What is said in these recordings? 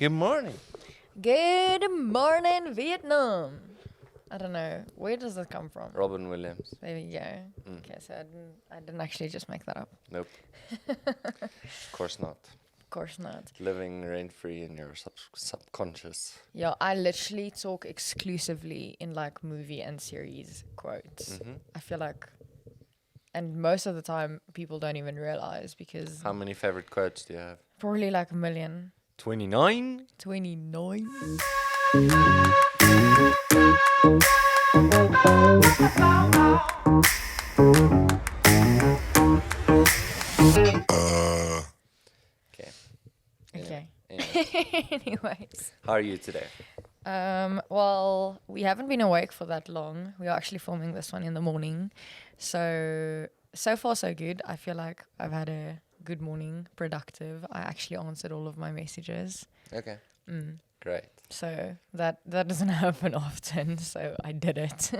Good morning. Good morning, Vietnam. I don't know. Where does it come from? Robin Williams. There we go. Okay, so I didn't actually just make that up. Nope. Of course not. Of course not. Living rent-free in your subconscious. Yeah, I literally talk exclusively in like movie and series quotes. I feel like, and most of the time people don't even realize because How many favorite quotes do you have? probably like a million. 29? 29. Okay. Okay. Anyway. Anyways. How are you today? Well, we haven't been awake for that long. We are actually filming this one in the morning. So far so good. I feel like I've had a good morning, productive. I actually answered all of my messages. Okay. Great. So that doesn't happen often, so I did it.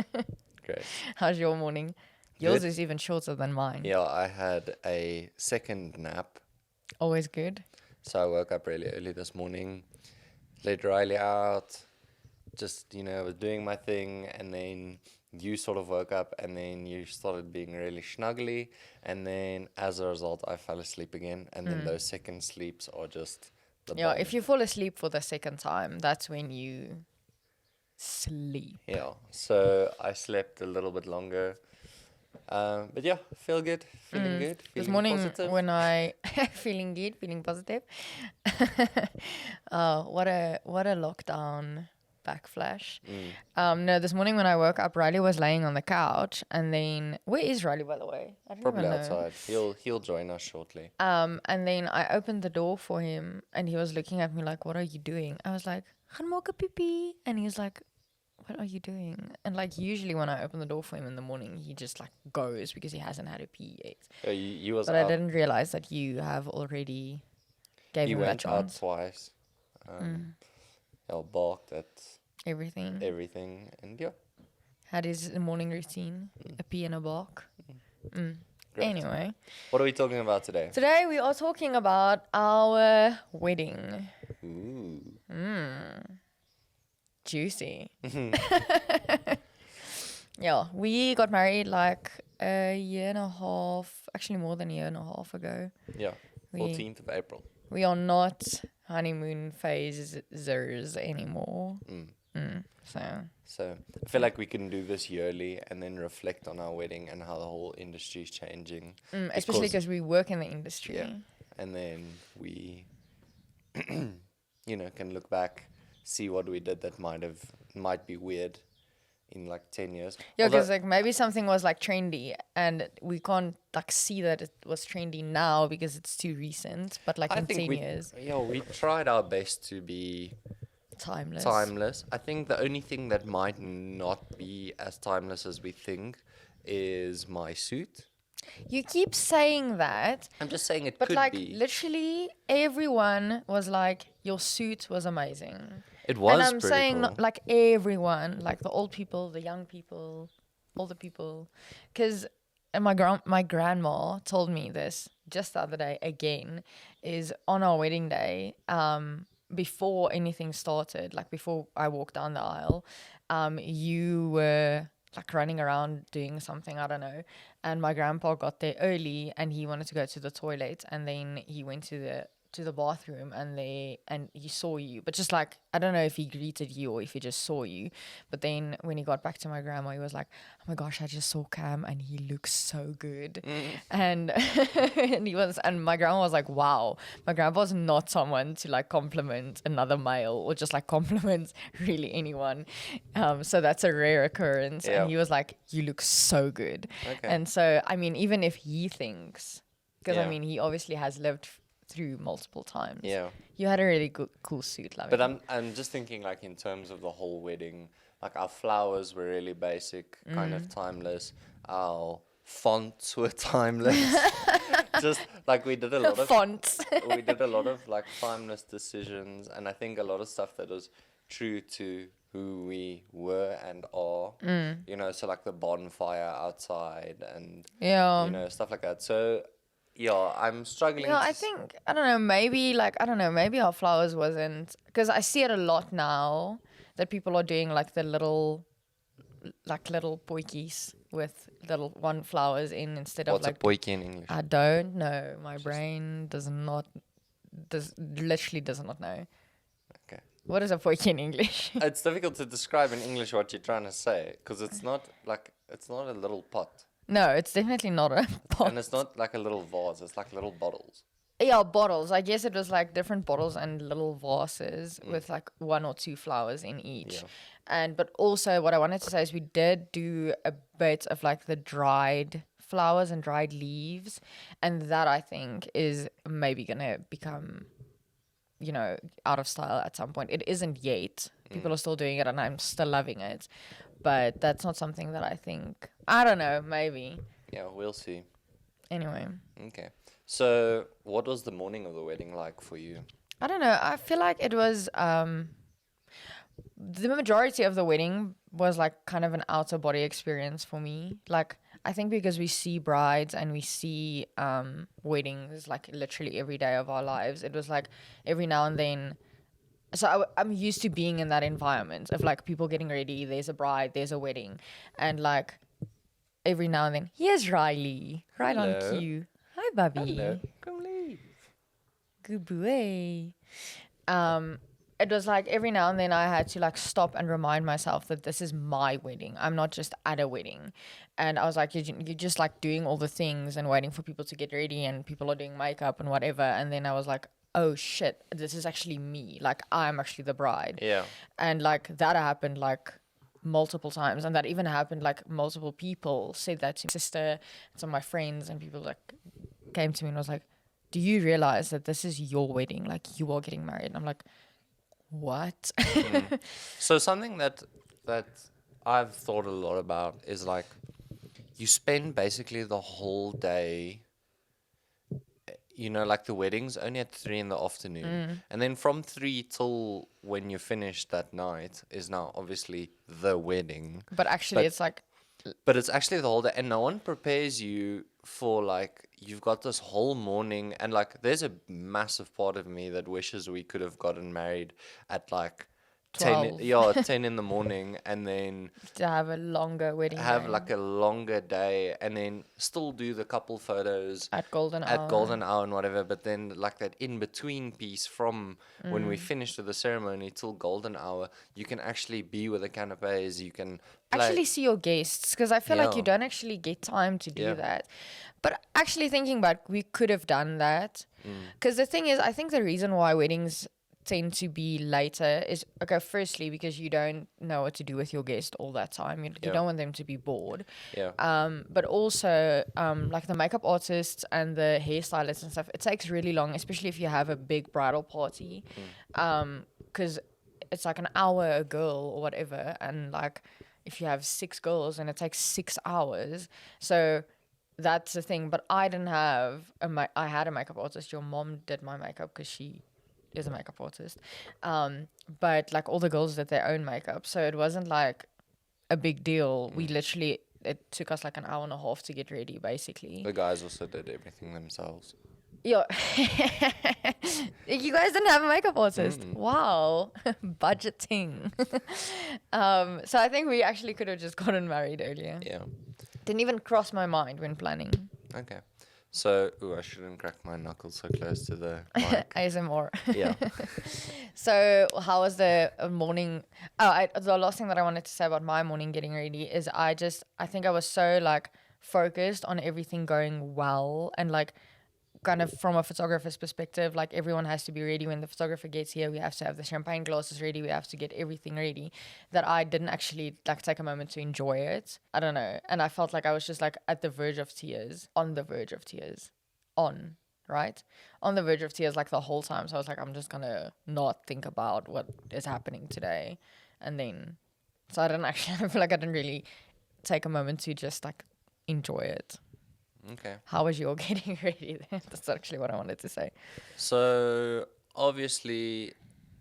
Great. How's your morning? Yours Good. is even shorter than mine. Yeah, I had a second nap. Always good. So I woke up really early this morning, let Riley out, just, was doing my thing, and then you sort of woke up, and then you started being really snuggly, and then as a result, I fell asleep again, and then those second sleeps are just the Yeah, bomb. if you fall asleep for the second time, that's when you sleep. Yeah, so I slept a little bit longer. But yeah, feel good, feeling good, This feeling morning positive. when I feeling good, feeling positive. What a lockdown backflash. No, this morning when I woke up, Riley was laying on the couch, and then where is Riley, by the way? I don't Probably even know. outside. He'll join us shortly. And then I opened the door for him, and he was looking at me like, "What are you doing?" I was like, "Gaan maak 'n pipi," and he was like, "What are you doing?" And like usually when I open the door for him in the morning, he just like goes because he hasn't had a pee yet. Yeah, you was But out. I didn't realize that you have already gave He him that went out chance. twice. Barked at Everything. everything, and yeah. Had his morning routine, a pee and a bark. Great. Anyway, What are we talking about today? today we are talking about our wedding. Ooh. Juicy. Yeah, we got married like a year and a half, actually more than a year and a half ago. Yeah. We- 14th of April. We are not honeymoon phasers anymore. So, I feel like we can do this yearly and then reflect on our wedding and how the whole industry is changing. especially because we work in the industry. Yeah. And then we, can look back, see what we did that might be weird in like 10 years. Yeah, Although- because like maybe something was like trendy, and we can't like see that it was trendy now because it's too recent. But like in 10 years, we tried our best to be timeless. timeless. I think the only thing that might not be as timeless as we think is my suit. You keep saying that, I'm just saying it but could like be. literally everyone was like, "Your suit was amazing." It was And I'm pretty saying cool. not like everyone, like the old people, the young people, all the people, because my grandma told me this just the other day again, is on our wedding day, before anything started, like before I walked down the aisle, you were like running around doing something, I don't know, and my grandpa got there early and he wanted to go to the toilet, and then he went to the bathroom, and he saw you, but just like, I don't know if he greeted you or if he just saw you, but then when he got back to my grandma, he was like, "Oh my gosh, I just saw Cam and he looks so good." And and my grandma was like, "Wow." My grandpa's not someone to like compliment another male or just like compliment really anyone, so that's a rare occurrence. Yeah. And he was like, "You look so good." Okay. And so I mean, even if he thinks, because I Yeah. mean, he obviously has lived through multiple times. Yeah. You had a really cool suit, like. But I'm just thinking like in terms of the whole wedding, like our flowers were really basic, kind of timeless. Our fonts were timeless. Just like we did a lot of fonts. we did a lot of like timeless decisions, and I think a lot of stuff that was true to who we were and are. So like the bonfire outside and Yeah. stuff like that. So Yeah, I'm struggling. Yeah, I think I don't know. Maybe like I don't know. Maybe our flowers wasn't because I see it a lot now that people are doing like the little, like little poikies with little one flowers in instead of What's a like. poiki in English? I don't know. My brain literally does not know. Okay. What is a poiki in English? It's difficult to describe in English what you're trying to say because it's not a little pot, No, it's definitely not a pot. and it's not like a little vase. It's like little bottles. Yeah, bottles. I guess it was like different bottles and little vases with like one or two flowers in each. Yeah. And but also what I wanted to say is we did do a bit of like the dried flowers and dried leaves, and that I think is maybe gonna become, you know, out of style at some point. It isn't yet. People are still doing it and I'm still loving it. But that's not something that I think, I don't know, maybe. Yeah, we'll see. Anyway. Okay. So, what was the morning of the wedding like for you? I don't know. I feel like it was the majority of the wedding was like kind of an outer body experience for me. Like I think because we see brides and we see weddings like literally every day of our lives. It was like every now and then. So I'm used to being in that environment of like people getting ready. There's a bride. There's a wedding, and like every now and then, here's Riley, right on Hello. cue. Hi, Bubby. Hello. Come leave. Good boy. It was like every now and then I had to like stop and remind myself that this is my wedding. I'm not just at a wedding. And I was like, you're just like doing all the things and waiting for people to get ready and people are doing makeup and whatever. And then I was like, oh shit, this is actually me. Like I'm actually the bride. Yeah. And like that happened like multiple times. And that even happened like multiple people said that to my sister, some of my friends, and people like came to me and was like, do you realize that this is your wedding? Like you are getting married. And I'm like, what? So something that I've thought a lot about is like you spend basically the whole day, you know, like the wedding's only at 3 in the afternoon. And then from 3 till when you finish that night is now obviously the wedding. But actually, But- it's like, But it's actually the whole day, and no one prepares you for like you've got this whole morning, and like there's a massive part of me that wishes we could have gotten married at like 10, 12. 10 in the morning, and then to have a longer wedding have day like a longer day, and then still do the couple photos at golden at hour. golden hour and whatever, but then like that in between piece from when we finish with the ceremony till golden hour, you can actually be with the canapes, you can play. Actually see your guests, because I feel like you Yeah. don't actually get time to do Yeah. that. But actually thinking back, we could have done that. Because the thing is, I think the reason why weddings tend to be later is, okay, firstly, because you don't know what to do with your guest all that time. You Yeah. don't want them to be bored. Yeah. But also, like the makeup artists and the hairstylists and stuff, it takes really long, especially if you have a big bridal party, because it's like an hour a girl or whatever, and like if you have 6 girls, and it takes 6 hours, so that's the thing. But I didn't have I had a makeup artist. Your mom did my makeup because she is a makeup artist, but like all the girls did their own makeup, so it wasn't like a big deal. We literally, it took us like an hour and a half to get ready, basically. The guys also did everything themselves. Yeah. You guys didn't have a makeup artist. Wow. Budgeting. So I think we actually could have just gotten married earlier. Yeah. Didn't even cross my mind when planning. Okay. So, I shouldn't crack my knuckles so close to the mic. ASMR. Yeah. So how was the morning? The last thing that I wanted to say about my morning getting ready is I think I was so like focused on everything going well, and like kind of from a photographer's perspective, like everyone has to be ready when the photographer gets here. We have to have the champagne glasses ready. We have to get everything ready, that I didn't actually like take a moment to enjoy it. I don't know. And I felt like I was just like at the verge of tears, on the verge of tears, right? On the verge of tears like the whole time. So I was like, I'm just gonna not think about what is happening today. And then, so I didn't actually, I feel like I didn't really take a moment to just like enjoy it. Okay. How was your getting ready then? That's actually what I wanted to say. So, obviously,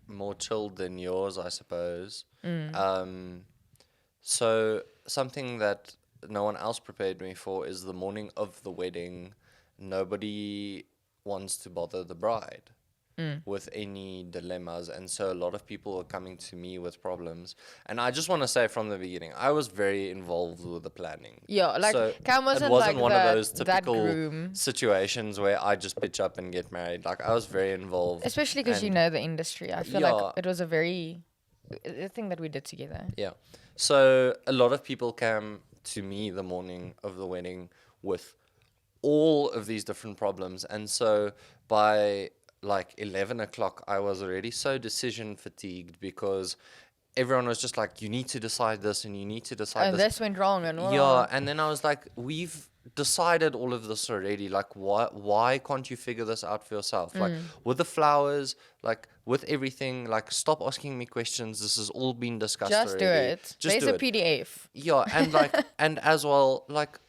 more chilled than yours, I suppose. So, something that no one else prepared me for is the morning of the wedding. nobody wants to bother the bride with any dilemmas, and so a lot of people are coming to me with problems. And I just want to say from the beginning, I was very involved with the planning. Yeah, like So Cam wasn't, it wasn't like one of those that typical groom. situations where I just pitch up and get married. Like, I was very involved. Especially because you and- know the industry. I feel Yeah. like it was a thing that we did together. Yeah. So a lot of people came to me the morning of the wedding with all of these different problems. And so by like 11 o'clock, I was already so decision fatigued because everyone was just like, you need to decide this and you need to decide And this. this went wrong and all. Yeah, and then I was like, we've decided all of this already. Like, why can't you figure this out for yourself? Like, with the flowers, like, with everything, like, stop asking me questions. This has all been discussed Just do already. it. Just There's do a it. PDF. Yeah, and like, and as well, like,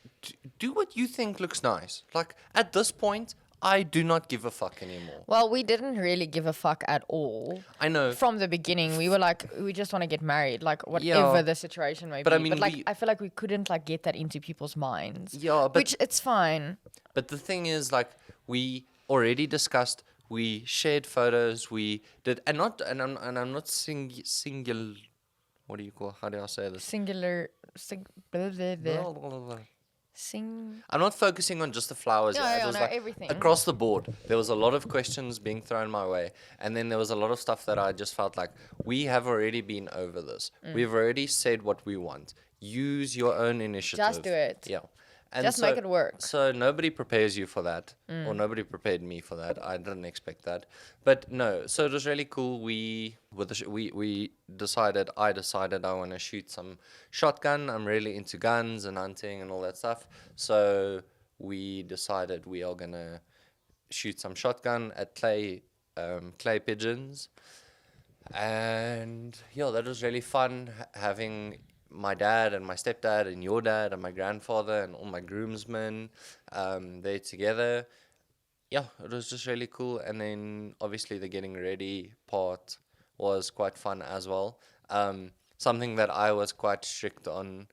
do what you think looks nice. Like, at this point, I do not give a fuck anymore. Well, we didn't really give a fuck at all. I know. From the beginning, we were like, we just want to get married, like whatever Yeah. the situation may But be. I mean, but like, we- I feel like we couldn't like get that into people's minds. Yeah, but Which it's fine. But the thing is, like, we already discussed. We shared photos. We did, and I'm not single. What do you call? How do I say this? Singular. Blah, blah, blah. Blah, blah, blah. Sing. I'm not focusing on just the flowers. Yeah, It yeah, was no, like everything. across the board. There was a lot of questions being thrown my way, and then there was a lot of stuff that I just felt like we have already been over this. We've already said what we want. Use your own initiative. do it. Yeah. And Just make it work. So nobody prepares you for that, or nobody prepared me for that. I didn't expect that, but no. So it was really cool. We decided. I decided I want to shoot some shotgun. I'm really into guns and hunting and all that stuff. So we decided we are gonna shoot some shotgun at clay pigeons, and yeah, that was really fun having my dad and my stepdad and your dad and my grandfather and all my groomsmen there together. Yeah, it was just really cool. And then obviously the getting ready part was quite fun as well. Something that I was quite strict on,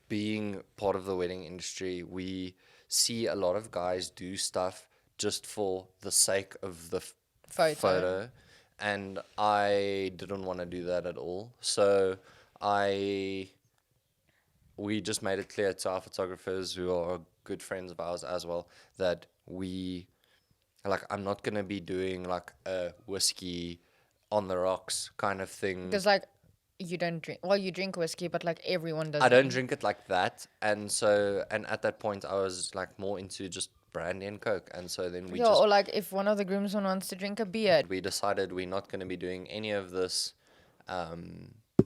being part of the wedding industry, we see a lot of guys do stuff just for the sake of the photo. And I didn't want to do that at all. So we just made it clear to our photographers, who are good friends of ours as well, that I'm not going to be doing like a whiskey on the rocks kind of thing. Because like, you don't drink. Well, you drink whiskey, but like everyone does. I don't drink it like that. And at that point I was like more into just brandy and Coke. And so then we or like if one of the groomsmen wants to drink a beer, we decided we're not going to be doing any of this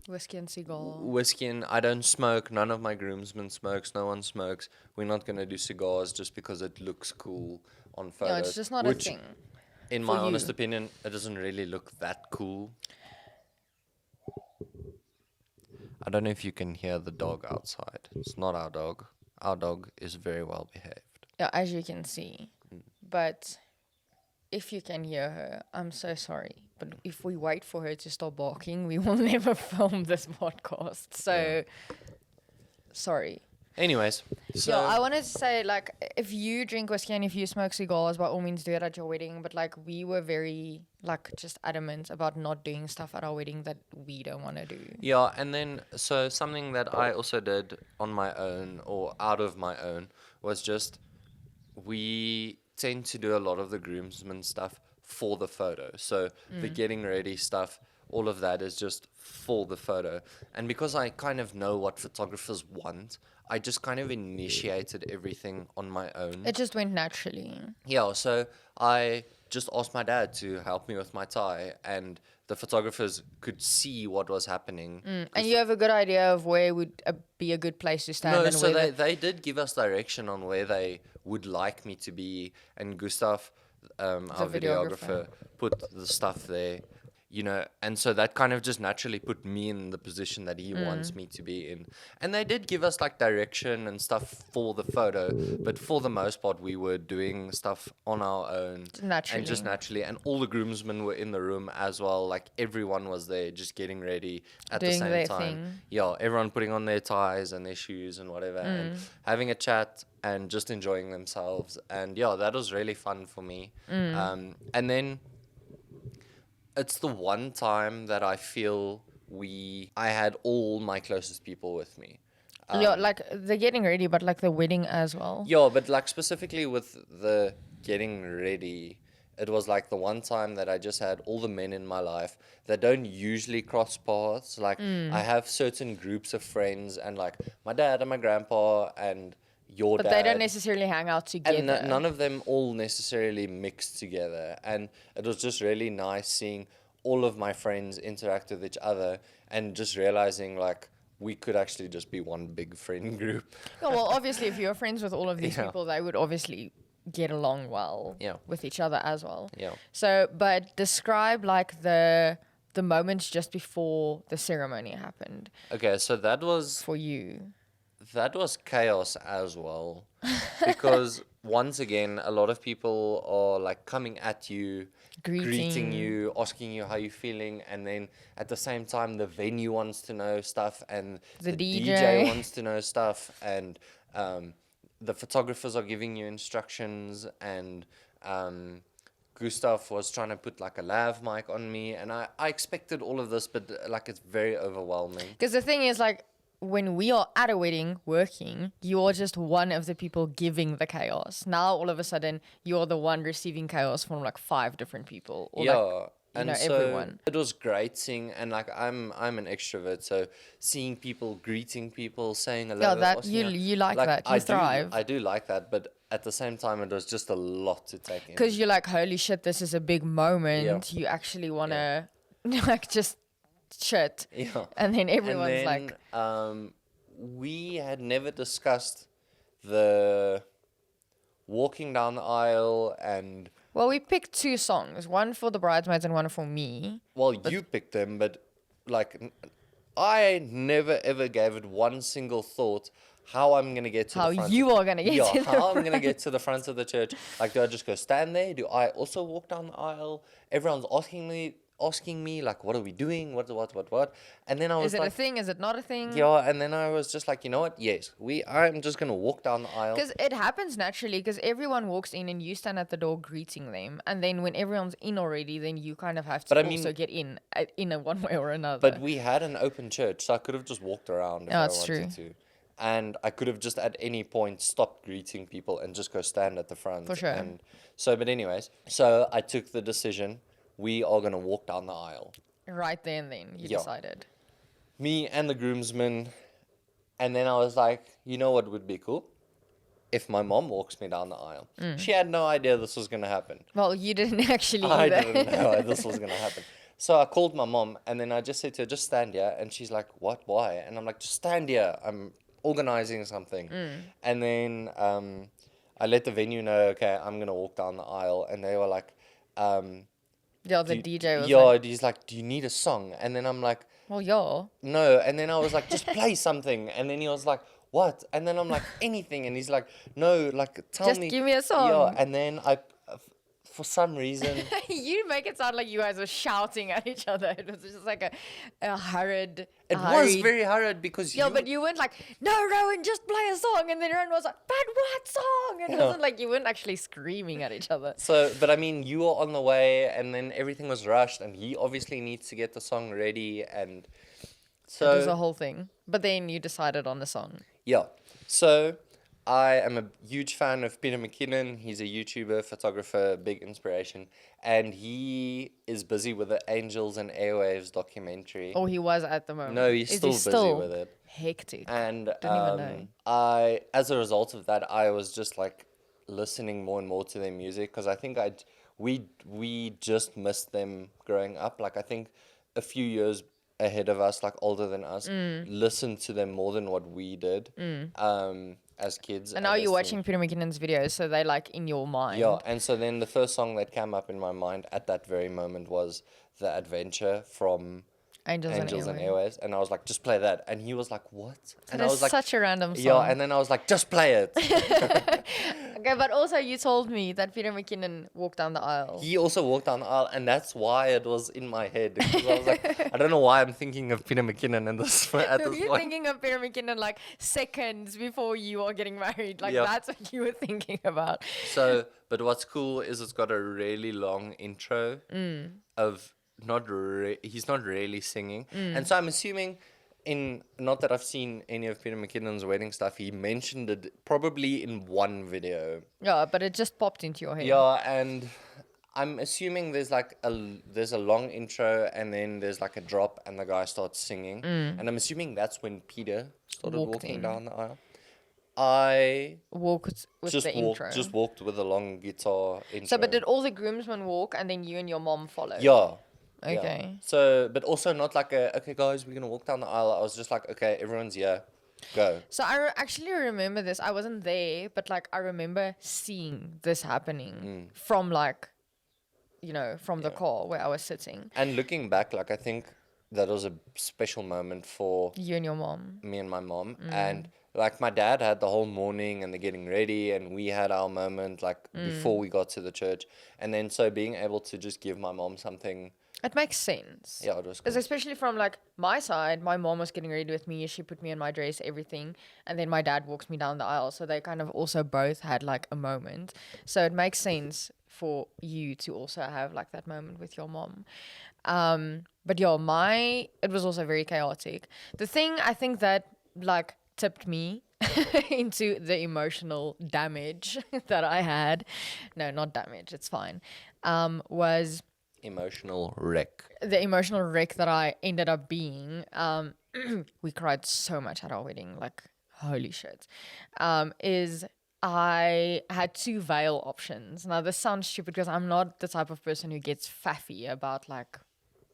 whiskey and cigar. whiskey. And I don't smoke. None of my groomsmen smokes. No one smokes. We're not going to do cigars just because it looks cool on photos. Yeah, it's just not a which, thing. in for my honest you. opinion, it doesn't really look that cool. I don't know if you can hear the dog outside. It's not our dog. Our dog is very well behaved. Yeah, as you can see. But if you can hear her, I'm so sorry. But if we wait for her to stop barking, we will never film this podcast. So, sorry. Anyways, so Yeah, I wanted to say, like, if you drink whiskey and if you smoke cigars, by all means do it at your wedding. But, like, we were very, like, just adamant about not doing stuff at our wedding that we don't want to do. yeah, and then so something that I also did on my own or out of my own was just, we tend to do a lot of the groomsmen stuff for the photo. So the getting ready stuff, all of that is just for the photo. And because I kind of know what photographers want, I just kind of initiated everything on my own. It just went naturally. Yeah, so I just asked my dad to help me with my tie, and the photographers could see what was happening. And you have a good idea of where would be a good place to stand No, and so where they did give us direction on where they would like me to be, and Gustav, our videographer. videographer, put the stuff there. you know, and so that kind of just naturally put me in the position that he wants me to be in. And they did give us like direction and stuff for the photo, but for the most part, we were doing stuff on our own and just Naturally. naturally. And all the groomsmen were in the room as well. Like everyone was there, just getting ready at the Doing same their time. thing. Yeah, everyone putting on their ties and their shoes and whatever, and having a chat and just enjoying themselves. And yeah, that was really fun for me. And then it's the one time that I feel I had all my closest people with me. Yeah, like the getting ready, but like the wedding as well. Yeah, but like specifically with the getting ready, it was like the one time that I just had all the men in my life that don't usually cross paths. Like I have certain groups of friends, and like my dad and my grandpa and your But dad. they don't necessarily hang out together. And none of them all necessarily mixed together. And it was just really nice seeing all of my friends interact with each other and just realizing like we could actually just be one big friend group. Yeah, well, obviously, if you're friends with all of these Yeah. people, they would obviously get along well Yeah. with each other as well. Yeah. So, but describe like the moments just before the ceremony happened Okay, so that was for you. chaos as well, because once again a lot of people are like coming at you, greeting you, asking you how you're feeling, and then at the same time the venue wants to know stuff, and The DJ DJ. wants to know stuff, and the photographers are giving you instructions, and Gustav was trying to put like a lav mic on me, and I expected all of this, but like it's very overwhelming. Because the thing is, like, when we are at a wedding working, you're just one of the people giving the chaos. Now, all of a sudden, you're the one receiving chaos from like 5 different people. Or Yeah. like, and know, so everyone. it was great seeing, and like I'm an extrovert, so seeing people, greeting people, saying hello. Yeah, that asking you like that. You thrive. I do like that, but at the same time, it was just a lot to take in. Because you're like, holy shit, this is a big moment. You actually want to like just shit. Yeah. And then everyone's And like, then, we had never discussed the walking down the aisle, and well, we picked 2 songs, one for the bridesmaids and one for me. well, you picked them, but like I never ever gave it one single thought how I'm gonna get to How the front. you are gonna get yeah, to the how I'm gonna front. get to the front of the church. Like, do I just go stand there? Do I also walk down the aisle? Everyone's asking me like, what are we doing? What? And then I was Is it like, a thing? Is it not a thing? yeah. And then I was just like, you know what? Yes, I'm just gonna walk down the aisle. Because it happens naturally, because everyone walks in and you stand at the door greeting them. And then when everyone's in already, then you kind of have to But I also mean- get in a one way or another. But we had an open church, so I could have just walked around if Yeah, I that's wanted to. And I could have just at any point stopped greeting people and just go stand at the front. For sure. And so, but anyways, so I took the decision. We are going to walk down the aisle. Right there and then you Yeah. decided. Me and the groomsmen. And then I was like, you know what would be cool? If my mom walks me down the aisle. She had no idea this was going to happen. Well, you didn't actually I either. didn't know this was going to happen. So I called my mom, and then I just said to her, just stand here. And she's like, what? Why? And I'm like, just stand here. I'm organizing something. And then I let the venue know, okay, I'm going to walk down the aisle. And they were like, Yeah, the DJ was yeah, like, he's like, do you need a song? And then I'm like, well, yeah. no. And then I was like, just play something. And then he was like, what? And then I'm like, anything. And he's like, no, like, tell Just me. give me a song. Yeah. And then for some reason, You make it sound like you guys were shouting at each other. It was just like a hurried. it was hurried- very hard because Yeah, you, but you weren't like, no, Rowan, just play a song. And then Rowan was like, but what song? And it Yeah. wasn't like you weren't actually screaming at each other. So, but I mean, you were on the way, and then everything was rushed, and he obviously needs to get the song ready, and It was a so whole thing. But then you decided on the song. yeah. So, I am a huge fan of Peter McKinnon. He's a YouTuber, photographer, big inspiration, and he is busy with the Angels and Airwaves documentary. Or he was at the moment. No, he's Is still he busy still with it. hectic? And Didn't even know. as a result of that, I was just like listening more and more to their music, because I think we just missed them growing up. Like, I think a few years ahead of us, like older than us, listened to them more than what we did as kids. And now you're listening- watching Peter McKinnon's videos, so they like in your mind. Yeah, and so then the first song that came up in my mind at that very moment was The Adventure from Angels and and Airwaves, and I was like, just play that, and he was like, what? And That I is was like, such a random song. yeah, and then I was like, just play it. Okay, but also you told me that Peter McKinnon walked down the aisle. He also walked down the aisle, and that's why it was in my head. Because I was like, I don't know why I'm thinking of Peter McKinnon at this Were point. you thinking of Peter McKinnon like seconds before you are getting married? Like Yeah. that's what you were thinking about. So, but what's cool is it's got a really long intro of he's not really singing. And so I'm assuming not that I've seen any of Peter McKinnon's wedding stuff, he mentioned it probably in one video. Yeah, but it just popped into your head. Yeah, and I'm assuming there's a long intro and then there's like a drop and the guy starts singing. And I'm assuming that's when Peter started Walked walking in. down the aisle. I Walked with the intro. just walked with a long guitar intro. So, but did all the groomsmen walk and then you and your mom followed? Yeah. Okay. Yeah. So, but also not like okay, guys, we're gonna walk down the aisle. I was just like, okay, everyone's here, go. So I actually remember this. I wasn't there, but like I remember seeing this happening from like, from the car where I was sitting. And looking back, like I think that was a special moment for You and your mom. me and my mom, and like my dad had the whole morning and the getting ready, and we had our moment like before we got to the church, and then so being able to just give my mom something. It makes sense. Yeah, it was cool. Because especially from like my side, my mom was getting ready with me. She put me in my dress, everything, and then my dad walks me down the aisle. So they kind of also both had like a moment. So it makes sense for you to also have like that moment with your mom. But yeah, it was also very chaotic. The thing I think that like tipped me into the emotional damage that I had, no, not damage, it's fine, was Emotional wreck. the emotional wreck that I ended up being. We cried so much at our wedding, like holy shit. Is I had 2 veil options. Now this sounds stupid because I'm not the type of person who gets faffy about like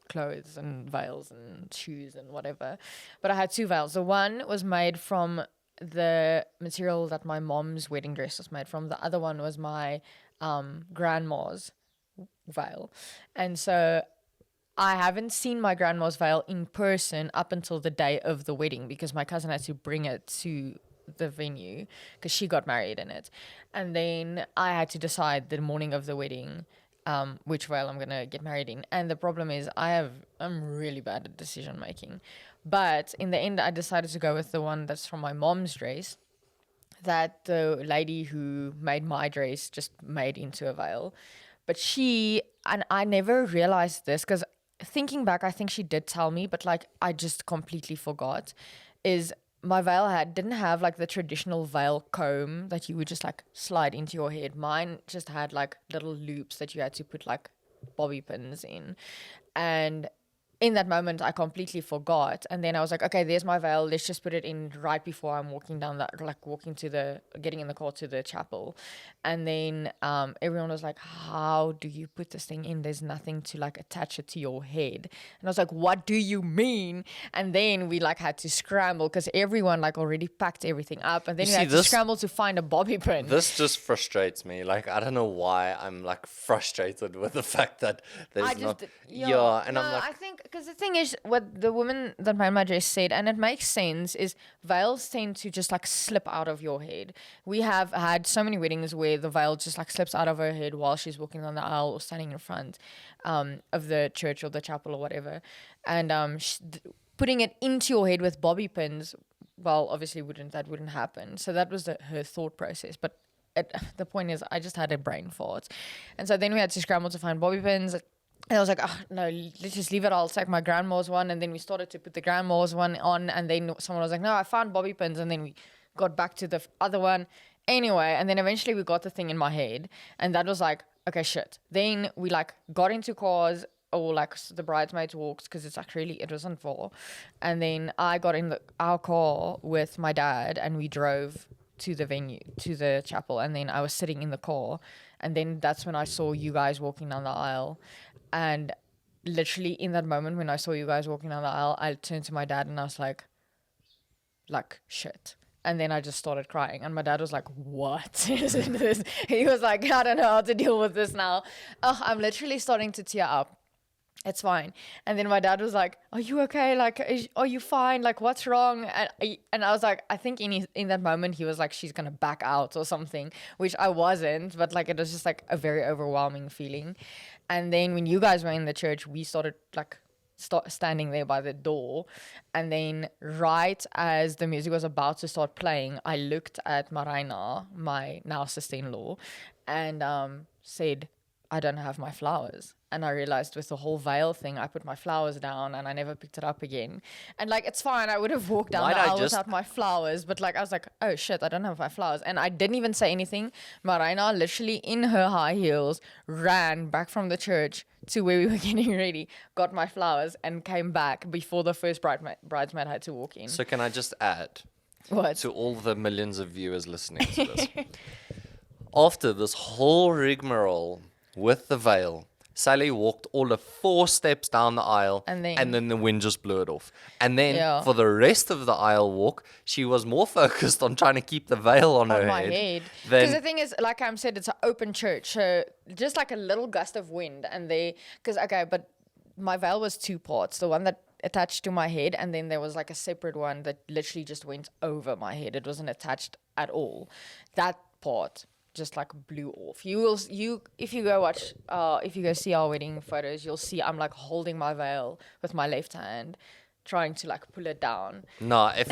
clothes and veils and shoes and whatever. But I had 2 veils. The one was made from the material that my mom's wedding dress was made from. The other one was my grandma's veil. And so I haven't seen my grandma's veil in person up until the day of the wedding because my cousin had to bring it to the venue because she got married in it. And then I had to decide the morning of the wedding which veil I'm going to get married in. And the problem is I'm really bad at decision making. But in the end, I decided to go with the one that's from my mom's dress that the lady who made my dress just made into a veil. But and I never realized this because thinking back, I think she did tell me, but like I just completely forgot, is my veil didn't have like the traditional veil comb that you would just like slide into your head. Mine just had like little loops that you had to put like bobby pins in. And in that moment, I completely forgot. And then I was like, okay, there's my veil. Let's just put it in right before I'm walking down getting in the car to the chapel. And then everyone was like, how do you put this thing in? There's nothing to like attach it to your head. And I was like, what do you mean? And then we like had to scramble because everyone like already packed everything up. And then we had to scramble to find a bobby pin. This just frustrates me. Like, I don't know why I'm like frustrated with the fact that there's I'm like, I think because the thing is, what the woman that made my dress said, and it makes sense, is veils tend to just like slip out of your head. We have had so many weddings where the veil just like slips out of her head while she's walking down the aisle or standing in front of the church or the chapel or whatever. And putting it into your head with bobby pins, well, obviously that wouldn't happen. So that was her thought process. But the point is, I just had a brain fart. And so then we had to scramble to find bobby pins. And I was like, oh, no, let's just leave it. I'll take my grandma's one. And then we started to put the grandma's one on. And then someone was like, no, I found bobby pins. And then we got back to the other one. Anyway, and then eventually we got the thing in my head. And that was like, okay, shit. Then we like got into cars or like the bridesmaids walks because it wasn't far. And then I got in our car with my dad and we drove to the venue, to the chapel. And then I was sitting in the car. And then that's when I saw you guys walking down the aisle. And literally in that moment when I saw you guys walking down the aisle, I turned to my dad and I was like, shit. And then I just started crying. And my dad was like, what is this? He was like, I don't know how to deal with this now. I'm literally starting to tear up. It's fine. And then my dad was like, are you okay? Like, are you fine? Like, what's wrong? And I was like, I think in that moment, he was like, she's going to back out or something, which I wasn't. But like, it was just like a very overwhelming feeling. And then when you guys were in the church, we started like standing there by the door. And then right as the music was about to start playing, I looked at Marina, my now sister-in-law, and said, I don't have my flowers. And I realized with the whole veil thing, I put my flowers down and I never picked it up again. And like, it's fine. I would have walked down Might the I aisle just- without my flowers. But like, I was like, oh shit, I don't have my flowers. And I didn't even say anything. Marina literally in her high heels ran back from the church to where we were getting ready, got my flowers and came back before the first bridesmaid had to walk in. So can I just add What? to all the millions of viewers listening to this? After this whole rigmarole with the veil, Sally walked all of 4 steps down the aisle, And then the wind just blew it off. And then Yeah. for the rest of the aisle walk, she was more focused on trying to keep the veil on her my head. head. Because the Than, thing is, like I said, it's an open church. So just like a little gust of wind. And but my veil was 2 parts. The one that attached to my head, and then there was like a separate one that literally just went over my head. It wasn't attached at all. That part just like blew off. If you go see our wedding photos, you'll see I'm like holding my veil with my left hand, trying to like pull it down. no, if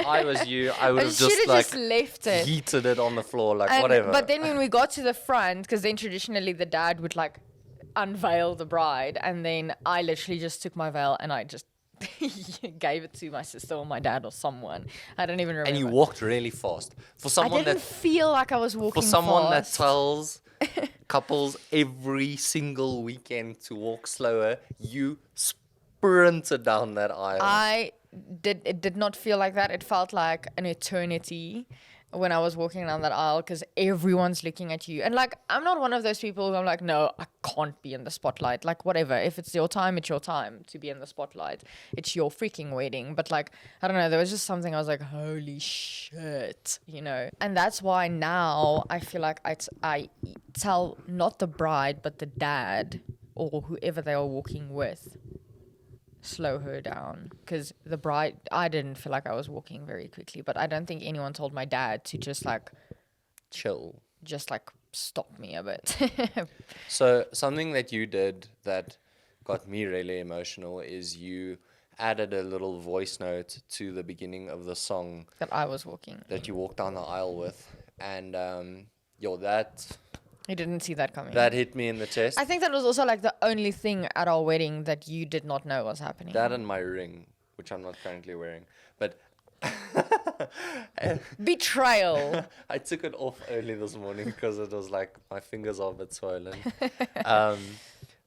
I was you, I would I have should just have like just left it. heated it on the floor, like And- whatever. But then when we got to the front, because then traditionally the dad would like unveil the bride, and then I literally just took my veil and I just gave it to my sister or my dad or someone. I don't even remember. and you walked really fast. For I someone didn't that feel like I was walking for someone fast. that tells couples every single weekend to walk slower, you sprinted down that aisle. It did not feel like that. It felt like an eternity when I was walking down that aisle, because everyone's looking at you. And like, I'm not one of those people who I'm like, no, I can't be in the spotlight. Like, whatever. If it's your time, it's your time to be in the spotlight. It's your freaking wedding. But like, I don't know, there was just something I was like, holy shit, you know? And that's why now I feel like I tell not the bride, but the dad or whoever they are walking with, slow her down, because the bride, I didn't feel like I was walking very quickly, but I don't think anyone told my dad to just like stop me a bit. So something that you did that got me really emotional is you added a little voice note to the beginning of the song that I was walking. that you walked down the aisle with, and that You didn't see that coming. hit me in the chest. I think that was also like the only thing at our wedding that you did not know was happening. That and my ring, which I'm not currently wearing, but Betrayal. I took it off early this morning because it was like my fingers are a bit swollen.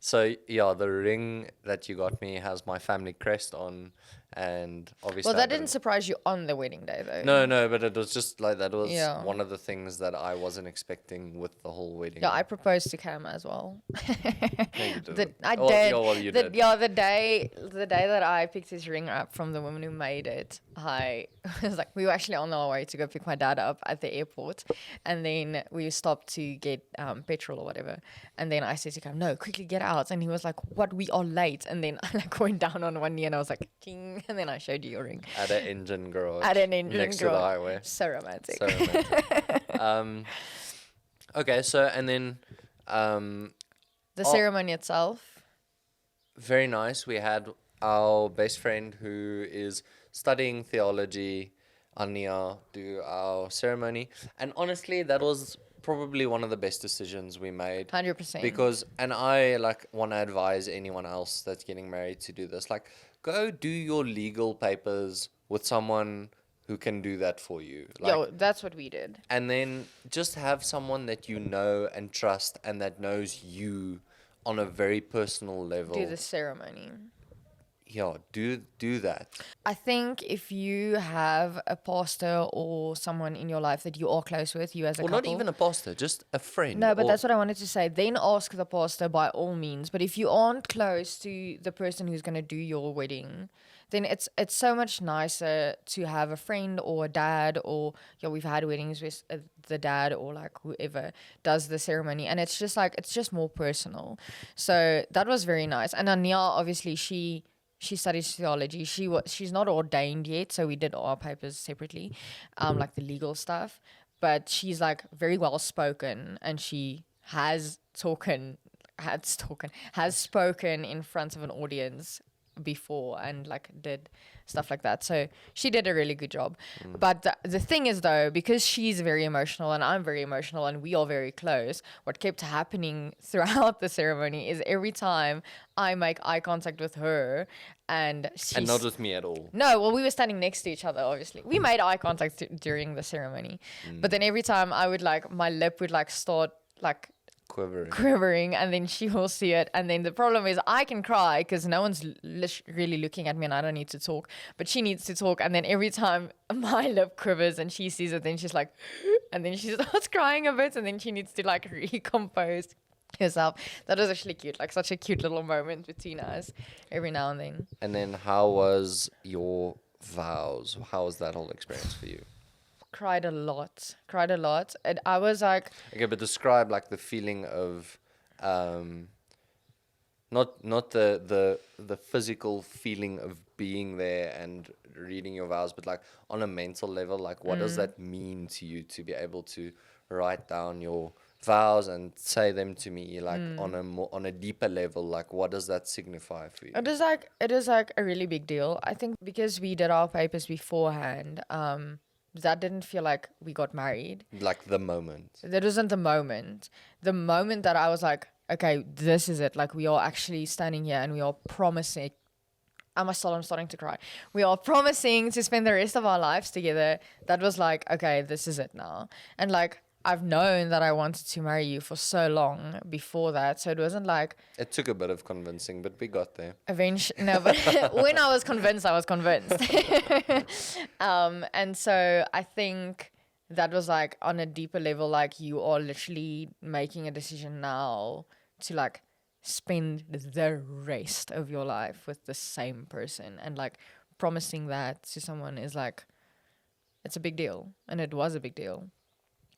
So yeah, the ring that you got me has my family crest on, and obviously. Well, that didn't surprise you on the wedding day, though. No, but it was just like that was Yeah. one of the things that I wasn't expecting with the whole wedding. Yeah, I proposed to Cam as well. No, you didn't. I Oh, did. yeah, well, you the, did. Yeah, the day that I picked his ring up from the woman who made it, I was like, we were actually on our way to go pick my dad up at the airport, and then we stopped to get petrol or whatever, and then I said to Cam, no, quickly get out, and he was like, what, we are late, and then I like went down on one knee and I was like, ting, and then I showed you your ring. At an engine garage. At an engine next to the garage. highway. So romantic. So romantic. Okay, so and then The ceremony itself. very nice. We had our best friend who is studying theology, Anya, do our ceremony. And honestly, that was probably one of the best decisions we made. 100%. Because, and I like want to advise anyone else that's getting married to do this. Like, go do your legal papers with someone who can do that for you. Like, Yo, that's what we did. and then just have someone that you know and trust and that knows you on a very personal level. Do the ceremony. yeah, do that. I think if you have a pastor or someone in your life that you are close with, you as a Or couple. not even a pastor, just a friend. No, but or that's what I wanted to say. Then ask the pastor by all means. But if you aren't close to the person who's going to do your wedding, then it's so much nicer to have a friend or a dad, or yeah, we've had weddings with the dad or like whoever does the ceremony, and it's just like it's just more personal. So that was very nice. And Ania, obviously, she studies theology. She's not ordained yet, so we did our papers separately, like the legal stuff. But she's like very well spoken, and she has spoken in front of an audience before, and like did stuff like that. So she did a really good job. But the thing is though, because she's very emotional and I'm very emotional and we are very close, what kept happening throughout the ceremony is every time I make eye contact with her and she's and not with me at all. no, well, we were standing next to each other, obviously. We made eye contact during the ceremony. But then every time I would like, my lip would like start like Quivering. and then she will see it. And then the problem is I can cry because no one's really looking at me and I don't need to talk. But she needs to talk. And then every time my lip quivers and she sees it, then she's like, and then she starts crying a bit and then she needs to like recompose herself. That was actually cute, like such a cute little moment between us every now and then. And then how was your vows? How was that whole experience for you? Cried a lot. And I was like, Okay, but describe like the feeling of not the physical feeling of being there and reading your vows, but like on a mental level, like what does that mean to you to be able to write down your vows and say them to me like on a deeper level? Like what does that signify for you? it is like a really big deal. I think because we did our papers beforehand, that didn't feel like we got married. Like the moment. That wasn't the moment. The moment that I was like, okay, this is it. Like we are actually standing here and we are promising. I'm starting to cry. We are promising to spend the rest of our lives together. That was like, okay, this is it now. And like, I've known that I wanted to marry you for so long before that. So it wasn't like It took a bit of convincing, but we got there. eventually. No, but when I was convinced, I was convinced. And so I think that was like on a deeper level, like you are literally making a decision now to like spend the rest of your life with the same person, and like promising that to someone is like, it's a big deal. And it was a big deal.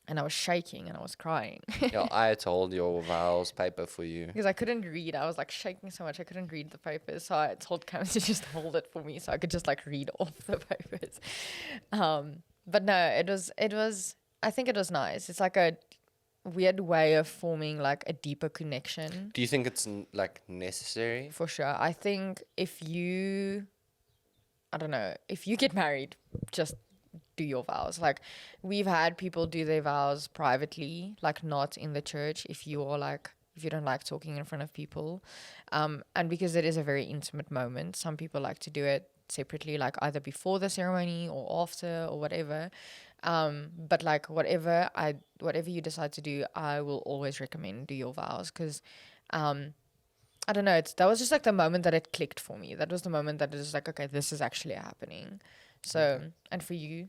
And I was shaking and I was crying Yeah, I told your vows paper for you. because I couldn't read. I was like shaking so much I couldn't read the papers. So I told Cam to just hold it for me so I could just like read off the papers. But no, it was. I think it was nice. It's like a weird way of forming like a deeper connection. Do you think it's like necessary? For sure. I think if you get married, just do your vows. Like we've had people do their vows privately, like not in the church, if you don't like talking in front of people. And because it is a very intimate moment, some people like to do it separately, like either before the ceremony or after or whatever. But like whatever you decide to do, I will always recommend do your vows because I don't know, that was just like the moment that it clicked for me. That was the moment that it was like, okay, this is actually happening. So, okay. And for you?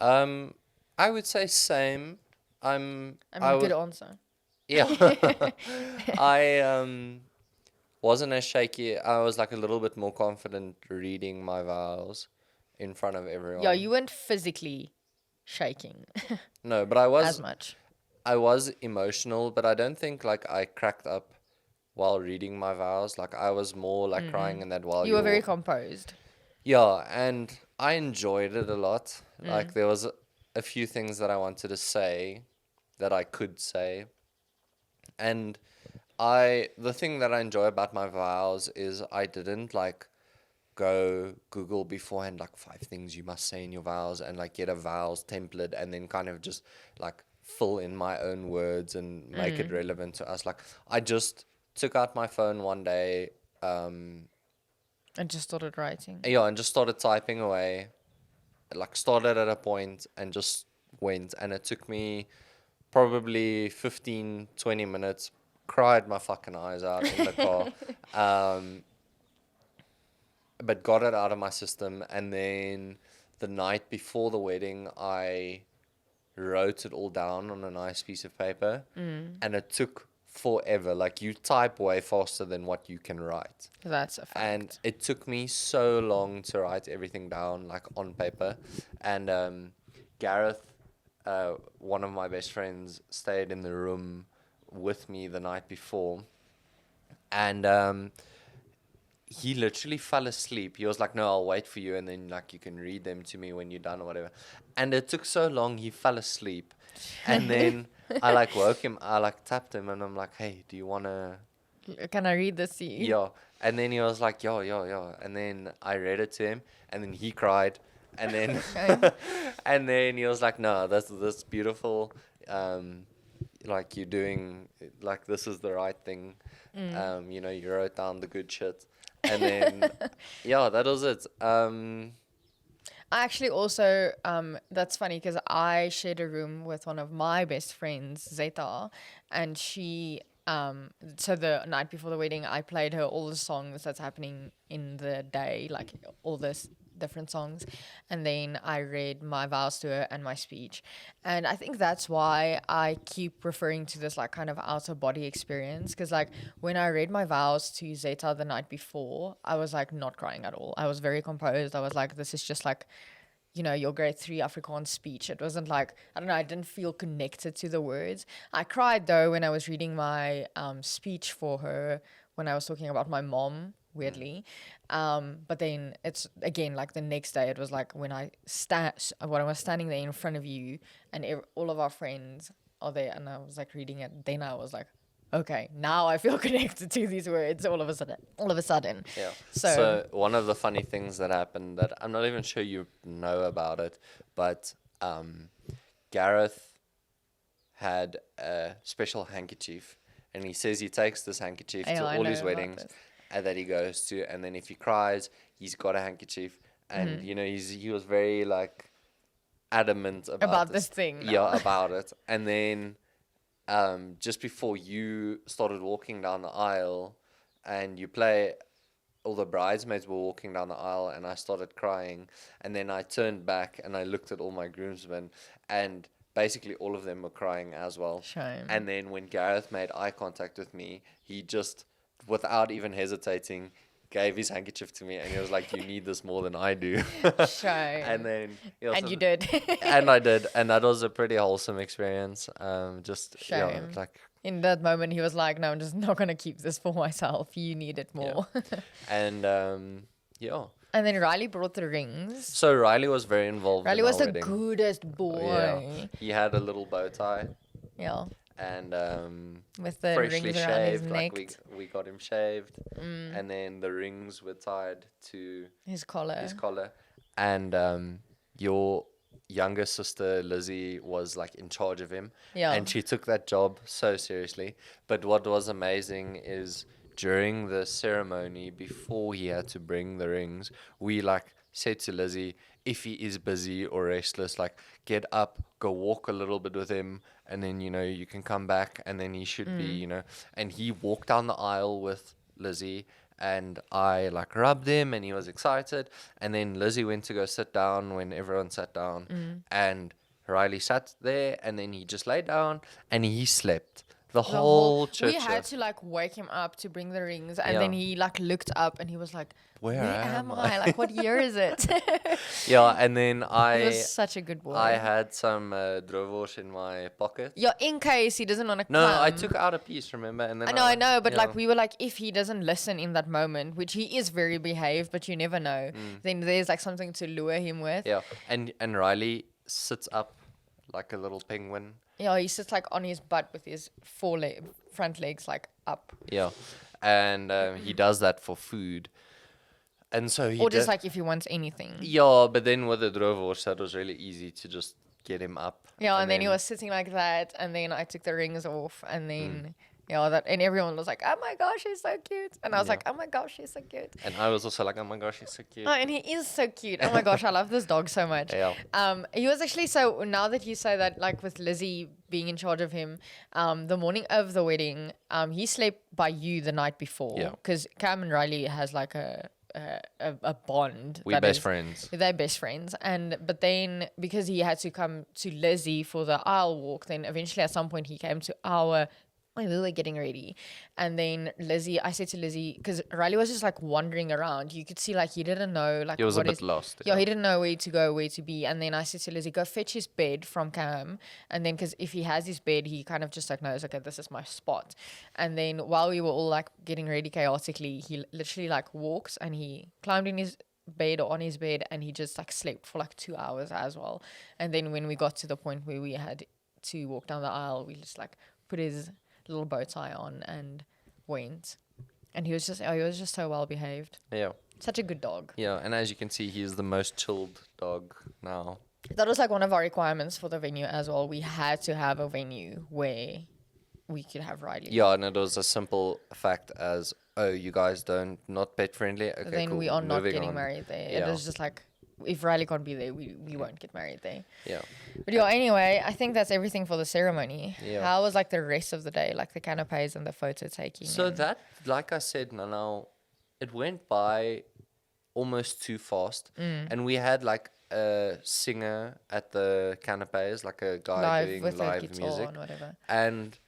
I would say same. Good answer. Yeah. I wasn't as shaky. I was like a little bit more confident reading my vows in front of everyone. Yeah, you weren't physically shaking. No, but I was as much. I was emotional, but I don't think like I cracked up while reading my vows. Like I was more like crying in that while you were very composed. Yeah, and I enjoyed it a lot. Like there was a few things that I wanted to say that I could say. And the thing that I enjoy about my vows is I didn't like go Google beforehand like 5 things you must say in your vows and like get a vows template and then kind of just like fill in my own words and make it relevant to us. Like I just took out my phone one day, and just started writing. Yeah, and just started typing away. Like started at a point and just went. And it took me probably 15, 20 minutes. Cried my fucking eyes out in the car. but got it out of my system. And then the night before the wedding, I wrote it all down on a nice piece of paper, and it took forever. Like, you type way faster than what you can write. That's a fact. And it took me so long to write everything down, like, on paper. And Gareth, one of my best friends, stayed in the room with me the night before. And he literally fell asleep. He was like, no, I'll wait for you, and then, like, you can read them to me when you're done or whatever. And it took so long, he fell asleep. And then I, like, woke him. I, like, tapped him, and I'm like, hey, do you want to... Can I read this to you? Yeah. And then he was like, yeah. And then I read it to him, and then he cried. And then and then he was like, no, that's beautiful. Like, you're doing, like, this is the right thing. You know, you wrote down the good shit. And then, yeah, that was it. I actually also, that's funny because I shared a room with one of my best friends, Zeta, and she, so the night before the wedding, I played her all the songs that's happening in the day, like all this different songs, and then I read my vows to her and my speech. And I think that's why I keep referring to this like kind of outer body experience, because like when I read my vows to Zeta the night before, I was like not crying at all. I was very composed. I was like, this is just like, you know, your grade 3 Afrikaans speech. It wasn't like, I don't know, I didn't feel connected to the words. I cried though when I was reading my speech for her, when I was talking about my mom, weirdly. But then it's again like the next day, it was like when I was standing there in front of you and all of our friends are there, and I was like reading it. Then I was like, okay, now I feel connected to these words all of a sudden. Yeah. So So one of the funny things that happened that I'm not even sure you know about it, but Gareth had a special handkerchief, and he says he takes this handkerchief Yeah, to I all know his about weddings this. and that he goes to, and then if he cries, he's got a handkerchief, and you know, he was very like adamant about this thing now. Yeah, about it. And then just before you started walking down the aisle, and all the bridesmaids were walking down the aisle, and I started crying, and then I turned back and I looked at all my groomsmen, and basically all of them were crying as well. Shame. And then when Gareth made eye contact with me, he just, without even hesitating, gave his handkerchief to me, and he was like, you need this more than I do. Shame. And then he also, And you did. and I did, and that was a pretty wholesome experience. Just Shame. like, In that moment, he was like, no, I'm just not going to keep this for myself. You need it more. and yeah. And then Riley brought the rings. So Riley was very involved. Riley in was our the wedding. goodest boy. Yeah, he had a little bow tie, Yeah. and With the freshly rings around his shaved. neck. Like we got him shaved, and then the rings were tied to His collar. his collar. And your younger sister Lizzie was like in charge of him, Yeah. and she took that job so seriously. But what was amazing is during the ceremony, before he had to bring the rings, we like said to Lizzie, if he is busy or restless, like, get up, go walk a little bit with him, and then, you know, you can come back, and then he should be, you know. And he walked down the aisle with Lizzie, and I like rubbed him, and he was excited. And then Lizzie went to go sit down when everyone sat down, and Riley sat there, and then he just lay down and he slept the whole church. We had to like wake him up to bring the rings, and Yeah. then he like looked up and he was like, Where am am I? Like, what year is it? Yeah, and then He I was such a good boy. had some drovosh in my pocket. Yeah, in case he doesn't want to No, come. I took out a piece, remember? And then I know, but yeah. like we were like, if he doesn't listen in that moment, which he is very behaved, but you never know, then there's like something to lure him with. Yeah, and Riley sits up like a little penguin. Yeah, he sits like on his butt with his front legs like up. Yeah, and he does that for food. And so he Or just did- like if he wants anything. Yeah, but then with the drovosh, that was really easy to just get him up. Yeah, and then he was sitting like that, and then I took the rings off, and then and everyone was like, "Oh my gosh, he's so cute," and I was Yeah. like, "Oh my gosh, he's so cute." And I was also like, oh my gosh, he's so cute. Oh, and he is so cute. Oh my gosh, I love this dog so much. Yeah. He was actually, so now that you say that, like with Lizzie being in charge of him, the morning of the wedding, he slept by you the night before. Yeah. Because Cam and Riley has like a a bond. We that best is- friends. They're best friends, but then because he had to come to Lizzie for the aisle walk, then eventually at some point he came to our. We were getting ready, and then I said to Lizzie, because Riley was just like wandering around. You could see like he didn't know like He was a what bit is- lost. Yeah, he didn't know where to go, where to be. And then I said to Lizzie, go fetch his bed from Cam. And then, because if he has his bed, he kind of just like knows, okay, this is my spot. And then while we were all like getting ready chaotically, he literally like walks and he climbed in his bed or on his bed and he just like slept for like 2 hours as well. And then when we got to the point where we had to walk down the aisle, we just like put his little bow tie on and went. And he was just so well behaved. Yeah. Such a good dog. Yeah, and as you can see, he's the most chilled dog now. That was like one of our requirements for the venue as well. We had to have a venue where we could have Riley. Yeah, and it was a simple fact as, oh, you guys don't not pet friendly. Okay, Then cool. we are not Moving getting on. married there. Yeah. It was just like, if Riley can't be there, we won't get married there. Yeah. But yeah, anyway, I think that's everything for the ceremony. Yeah. How was like the rest of the day, like the canapes and the photo taking? So and- that, like I said, now it went by almost too fast, and we had like a singer at the canapes, like a guy live doing with a live guitar music, and whatever. and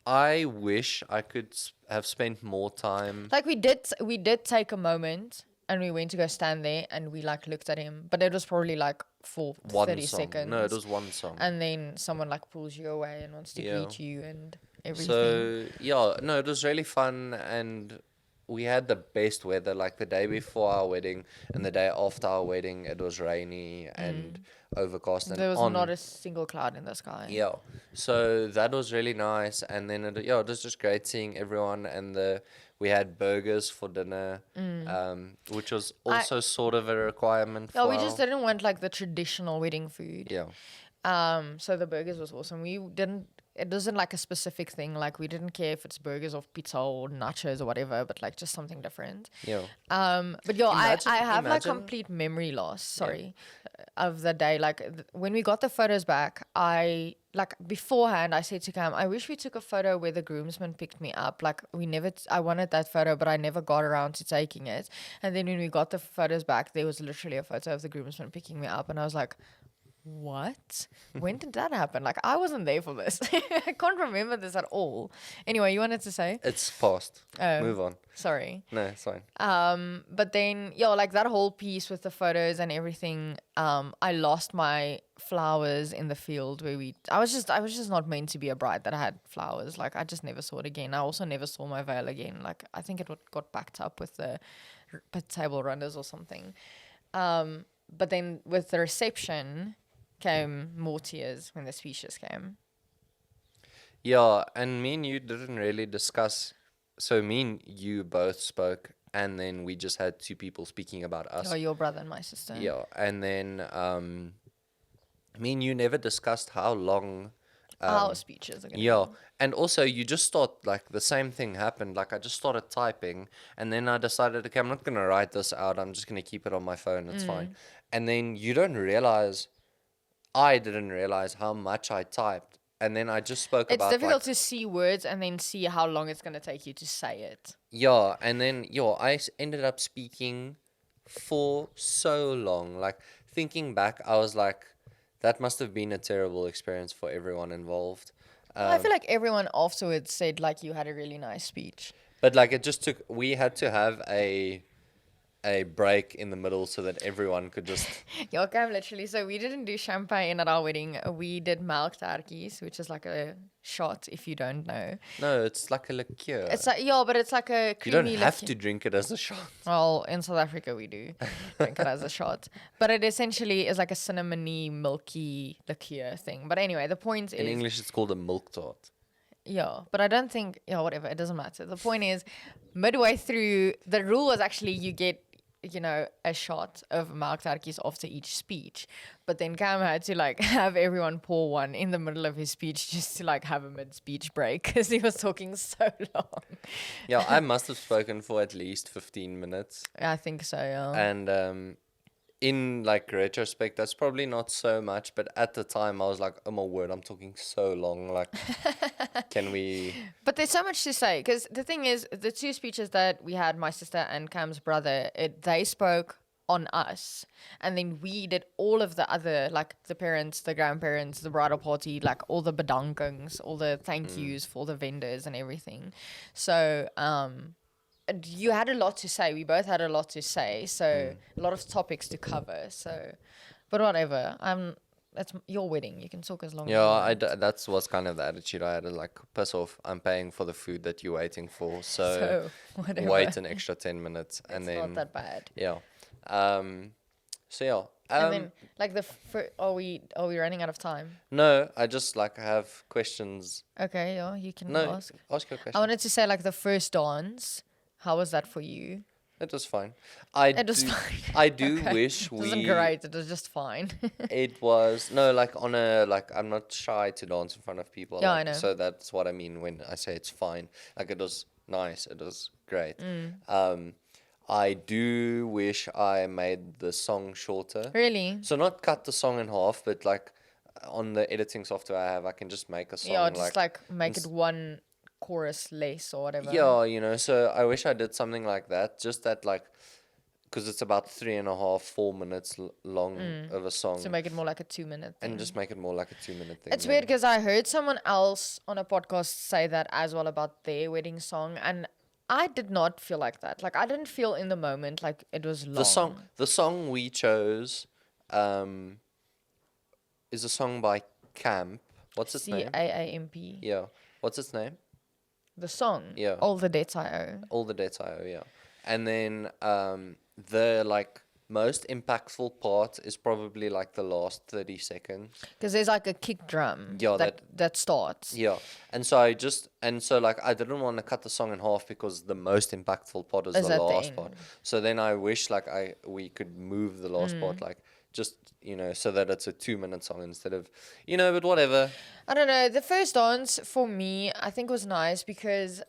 I wish I could have spent more time. Like we did take a moment and we went to go stand there and we like looked at him, but it was probably like for One 30 song. seconds. No, it was one song. And then someone like pulls you away and wants to Yeah. greet you and everything. So yeah, no, it was really fun, and we had the best weather. Like the day before our wedding and the day after our wedding, it was rainy and overcast. And there was on, not a single cloud in the sky. yeah, so that was really nice. And then it was just great seeing everyone. And we had burgers for dinner, which was also sort of a requirement. No, for we just our- didn't want like the traditional wedding food. Yeah. So the burgers was awesome. It wasn't like a specific thing. Like we didn't care if it's burgers or pizza or nachos or whatever, but like just something different. Yeah. But yo, Imagine- I have like imagine- complete memory loss. Sorry, of the day. Like when we got the photos back, I like beforehand I said to Cam, I wish we took a photo where the groomsman picked me up. Like I wanted that photo, but I never got around to taking it. And then when we got the photos back, there was literally a photo of the groomsman picking me up, and I was like, what? When did that happen? Like I wasn't there for this. I can't remember this at all. Anyway, you wanted to say? It's past. Oh. Move on. Sorry. No, it's fine. But then, like that whole piece with the photos and everything, I lost my flowers in the field where I was just not meant to be a bride that I had flowers. Like I just never saw it again. I also never saw my veil again. Like I think it got backed up with the table runners or something. But then with the reception came more tears when the speeches came. Yeah, and me and you didn't really discuss. So me and you both spoke, and then we just had two people speaking about us. Oh, your brother and my sister. Yeah, and then me and you never discussed how long. Our speeches are gonna Yeah, and also you just start like the same thing happened. Like I just started typing, and then I decided, okay, I'm not gonna write this out. I'm just gonna keep it on my phone. It's fine. And then you don't realize. I didn't realize how much I typed, and then I just spoke It's about. difficult like, to see words and then see how long it's going to take you to say it. Yeah, and then ended up speaking for so long. Like thinking back, I was like, that must have been a terrible experience for everyone involved. I feel like everyone afterwards said like you had a really nice speech. But like it just took. We had to have a break in the middle so that everyone could just. Yeah, Cam, literally. So we didn't do champagne at our wedding. We did melktarkies, which is like a shot if you don't know. No, it's like a liqueur. It's like but it's like a You creamy. don't have liqueur. to drink it as a shot. Well, in South Africa we do drink it as a shot, but it essentially is like a cinnamony, milky liqueur thing. But anyway, the point In is. English, it's called a milk tart. Yeah, but I don't think, whatever, it doesn't matter. The point is, midway through, the rule was actually you get, a shot of melktarkies after each speech. But then Cam had to, like, have everyone pour one in the middle of his speech just to, like, have a mid-speech break because he was talking so long. Yeah, I must have spoken for at least 15 minutes. I think so, yeah. And in like retrospect, that's probably not so much, but at the time I was like, oh my word, I'm talking so long. Like, can we? But there's so much to say because the thing is, the two speeches that we had, my sister and Cam's brother, they spoke on us, and then we did all of the other, like the parents, the grandparents, the bridal party, like all the bedankings, all the thank yous for the vendors and everything. So and you had a lot to say. We both had a lot to say, so a lot of topics to cover. So, but whatever. It's your wedding. You can talk as long as you Yeah, want. that's was kind of the attitude I had. Like, piss off, I'm paying for the food that you're waiting for, so So whatever. wait an extra 10 minutes, and It's then not that bad. yeah. So yeah. And then, like are we running out of time? No, I just like have questions. Okay, yeah, you can No, ask. ask your I question. wanted to say like the first dance. How was that for you? It was fine. It was fine. I do Okay. wish It wasn't we. great. It was just fine. It was no, like on a like I'm not shy to dance in front of people. Yeah, like, I know. So that's what I mean when I say it's fine. Like, it was nice. It was great. I do wish I made the song shorter. Really? So not cut the song in half, but like on the editing software I have, I can just make a song. Yeah, just like make it one chorus less or whatever. Yeah, so I wish I did something like that. Just that, like, because it's about 3.5, 4 minutes long of a song, To make it more like a 2 minute thing. and just make it more like a 2 minute thing. It's yeah. weird because I heard someone else on a podcast say that as well about their wedding song, and I did not feel like that. Like I didn't feel in the moment like it was long. The song we chose, is a song by Camp. What's its name? CAAMP. Yeah. What's its name? The song. Yeah. All the Debts I Owe. All the Debts I Owe. Yeah. And then the like most impactful part is probably like the last 30 seconds. Because there's like a kick drum. Yeah, that starts. Yeah. And so like I didn't want to cut the song in half because the most impactful part is Is the at the last part. end. So then I wish like we could move the last part, like just so that it's a 2 minute song instead of but whatever. I don't know. The first dance for me, I think was nice because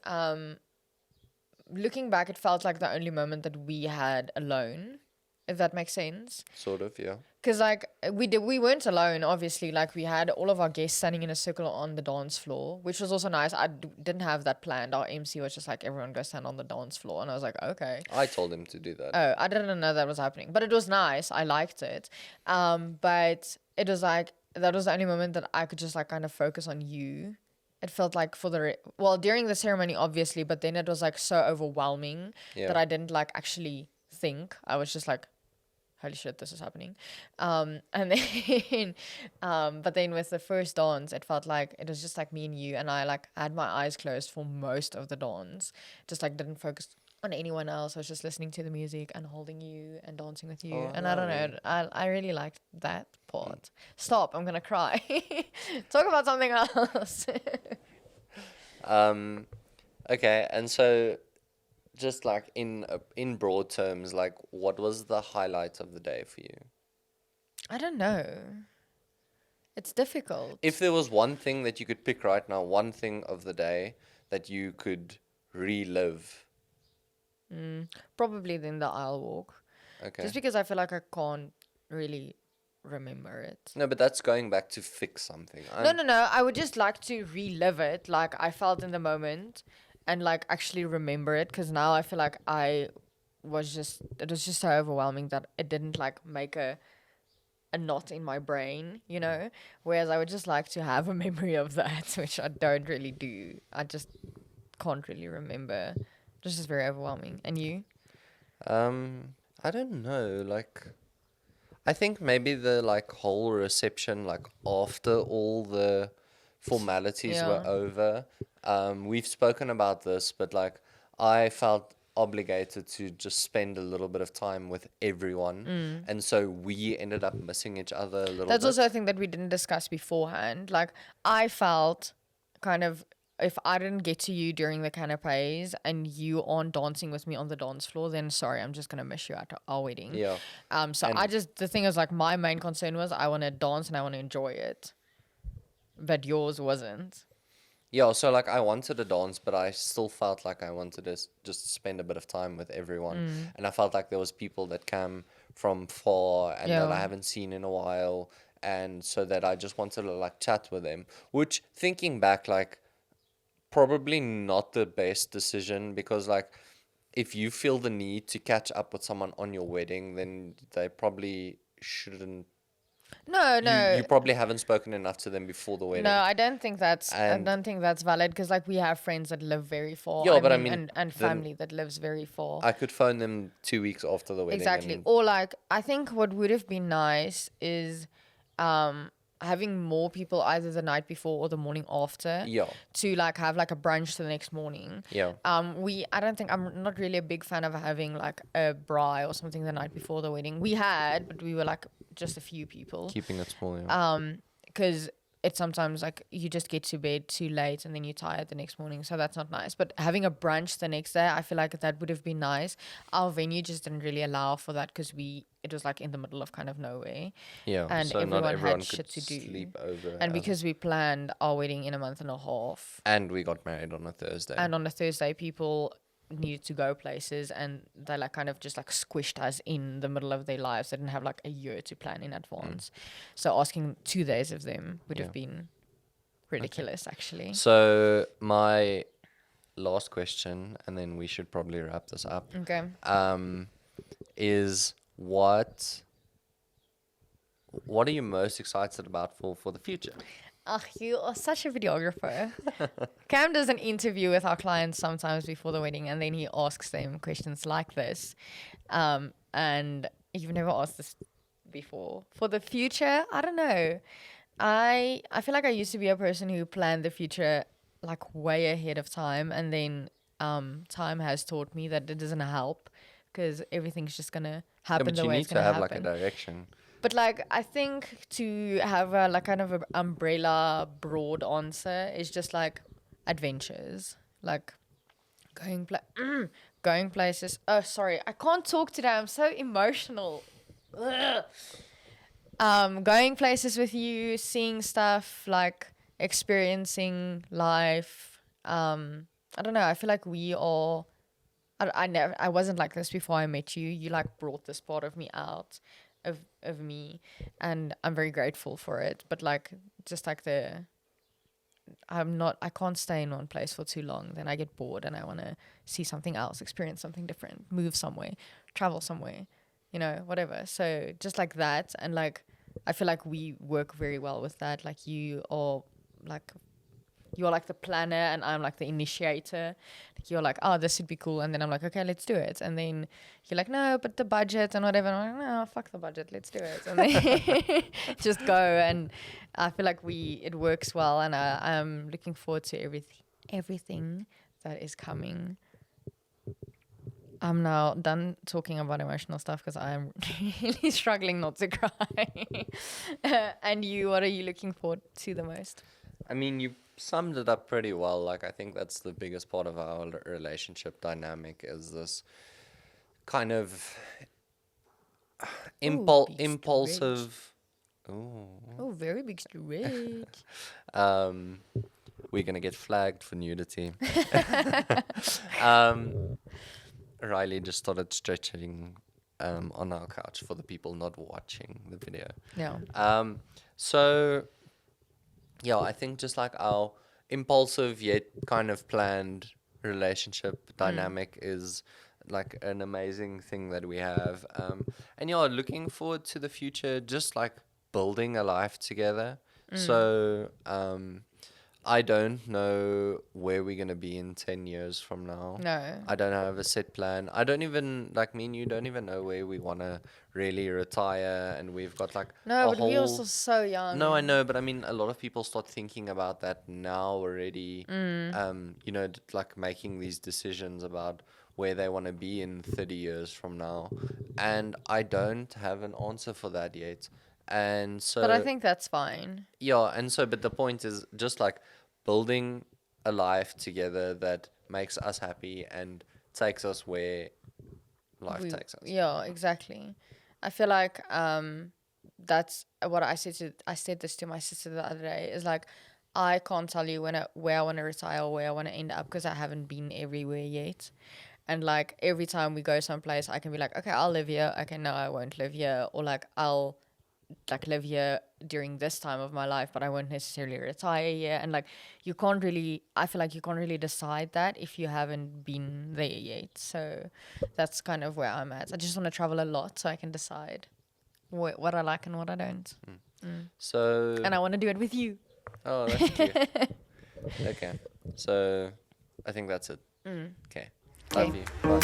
looking back, it felt like the only moment that we had alone, if that makes sense. Sort of, yeah. Because like we weren't alone. Obviously, like we had all of our guests standing in a circle on the dance floor, which was also nice. I didn't have that planned. Our MC was just like, everyone go stand on the dance floor, and I was like, okay. I told him to do that. Oh, I didn't know that was happening, but it was nice. I liked it. But it was like that was the only moment that I could just like kind of focus on you. It felt like for during the ceremony, obviously, but then it was like so overwhelming that I didn't like actually think. I was just like, holy shit, this is happening. And then, but then with the first dance, it felt like it was just like me and you, and I like had my eyes closed for most of the dance, just like didn't focus on anyone else. I was just listening to the music and holding you and dancing with you. Oh, and I don't know, I really liked that part. Stop, I'm gonna cry. Talk about something else. Okay, and so just like in broad terms, like what was the highlight of the day for you? I don't know. It's difficult. If there was one thing that you could pick right now, one thing of the day that you could relive. Probably then the aisle walk. Okay. Just because I feel like I can't really remember it. No, but that's going back to fix something. No. I would just like to relive it like I felt in the moment and like actually remember it, because now I feel like it was just so overwhelming that it didn't like make a knot in my brain, whereas I would just like to have a memory of that, which I don't really do. I just can't really remember. It was just very overwhelming. And you? I don't know, like I think maybe the like whole reception, like after all the formalities were over, we've spoken about this, but like I felt obligated to just spend a little bit of time with everyone, and so we ended up missing each other a little That's bit. also a thing that we didn't discuss beforehand. Like I felt kind of, if I didn't get to you during the canapes and you aren't dancing with me on the dance floor, then sorry, I'm just gonna miss you at our wedding. Yeah. So the thing is, like, my main concern was I want to dance and I want to enjoy it, but yours wasn't. Yeah, so like I wanted to dance, but I still felt like I wanted to just spend a bit of time with everyone. And I felt like there was people that came from far and that I Yeah. haven't seen in a while, and so that I just wanted to like chat with them. Which, thinking back, like probably not the best decision, because like if you feel the need to catch up with someone on your wedding, then they probably shouldn't. No, You no. probably haven't spoken enough to them before the No, wedding. I don't think that's And valid because like we have friends that live very far. yeah, I but I mean, mean, and then family that lives very far. I could phone them 2 weeks after the wedding Exactly. and Or like I think what would have been nice is having more people either the night before or the morning after yeah, to like have like a brunch the next morning. yeah. I don't think I'm not really a big fan of having like a braai or something the night before the wedding. We had, but we were like just a few people. Keeping it small, yeah. Because it's sometimes like you just get to bed too late and then you're tired the next morning, so that's not nice. But having a brunch the next day, I feel like that would have been nice. Our venue just didn't really allow for that because it was like in the middle of kind of nowhere, Yeah, and so not everyone everyone had could shit to do. sleep over. And because we planned our wedding in a month and a half, and we got married on a Thursday. and on a Thursday, people needed to go places, and they like kind of just like squished us in the middle of their lives. They didn't have like a year to plan in advance, so asking 2 days of them would Yeah. have been ridiculous, actually. So my last question, and then we should probably wrap this up, Okay. is what are you most excited about for the future? Ach, you are such a videographer. Cam does an interview with our clients sometimes before the wedding, and then he asks them questions like this. And you've never asked this before. For the future, I don't know. I feel like I used to be a person who planned the future like way ahead of time, and then time has taught me that it doesn't help because everything's just gonna Yeah, happen but the you way need it's to gonna have happen. like a direction. But like I think to have a like kind of an umbrella broad answer is just like adventures, like going places. Oh, sorry, I can't talk today. I'm so emotional. Ugh. Going places with you, seeing stuff, like experiencing life. I don't know. I feel like we all. I wasn't like this before I met you. You like brought this part of me out of me, and I'm very grateful for it. But like just like I can't stay in one place for too long. Then I get bored and I want to see something else, experience something different, move somewhere, travel somewhere, whatever. So just like that, and like I feel like we work very well with that. Like you're like the planner and I'm like the initiator. Like you're like, oh, this would be cool, and then I'm like, okay, let's do it. And then you're like, no, but the budget and whatever. And I'm like, no, fuck the budget, let's do it. And then just go. And I feel like it works well, and I'm looking forward to everything that is coming. I'm now done talking about emotional stuff because I'm really struggling not to cry. And what are you looking forward to the most? I mean, you summed it up pretty well. Like, I think that's the biggest part of our relationship dynamic is this kind of big impulsive. Ooh. Oh, very big stretch. We're gonna get flagged for nudity. Riley just started stretching on our couch for the people not watching the video. No. So yeah, I think just like our impulsive yet kind of planned relationship dynamic is like an amazing thing that we have. And yeah, looking forward to the future, just like building a life together. So I don't know where we're gonna be in 10 years from now. No. I don't have a set plan. I don't even, like me and you don't even know where we wanna really retire, and we've got like No, a but whole. we're also so young. No, I know, but I mean, a lot of people start thinking about that now already. Like making these decisions about where they want to be in 30 years from now, and I don't have an answer for that yet. And so, But I think that's fine. yeah, and so, but the point is just like building a life together that makes us happy and takes us where life takes us. Yeah, exactly. I feel like that's what I said this to my sister the other day, is like I can't tell you where I want to retire or where I want to end up because I haven't been everywhere yet. And like every time we go someplace, I can be like, okay, I'll live here. Okay, no, I won't live here. Or like I'll like live here during this time of my life, but I won't necessarily retire here. And like you can't really, I feel like you can't really decide that if you haven't been there yet. So that's kind of where I'm at. I just want to travel a lot so I can decide what I like and what I don't. So. And I want to do it with you. Oh, that's cute. Okay. So, I think that's it. Okay. Love you. Bye.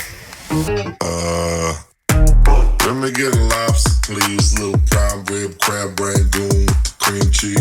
Let me get a lobster, please. Little prime rib, crab rangoon, cream cheese.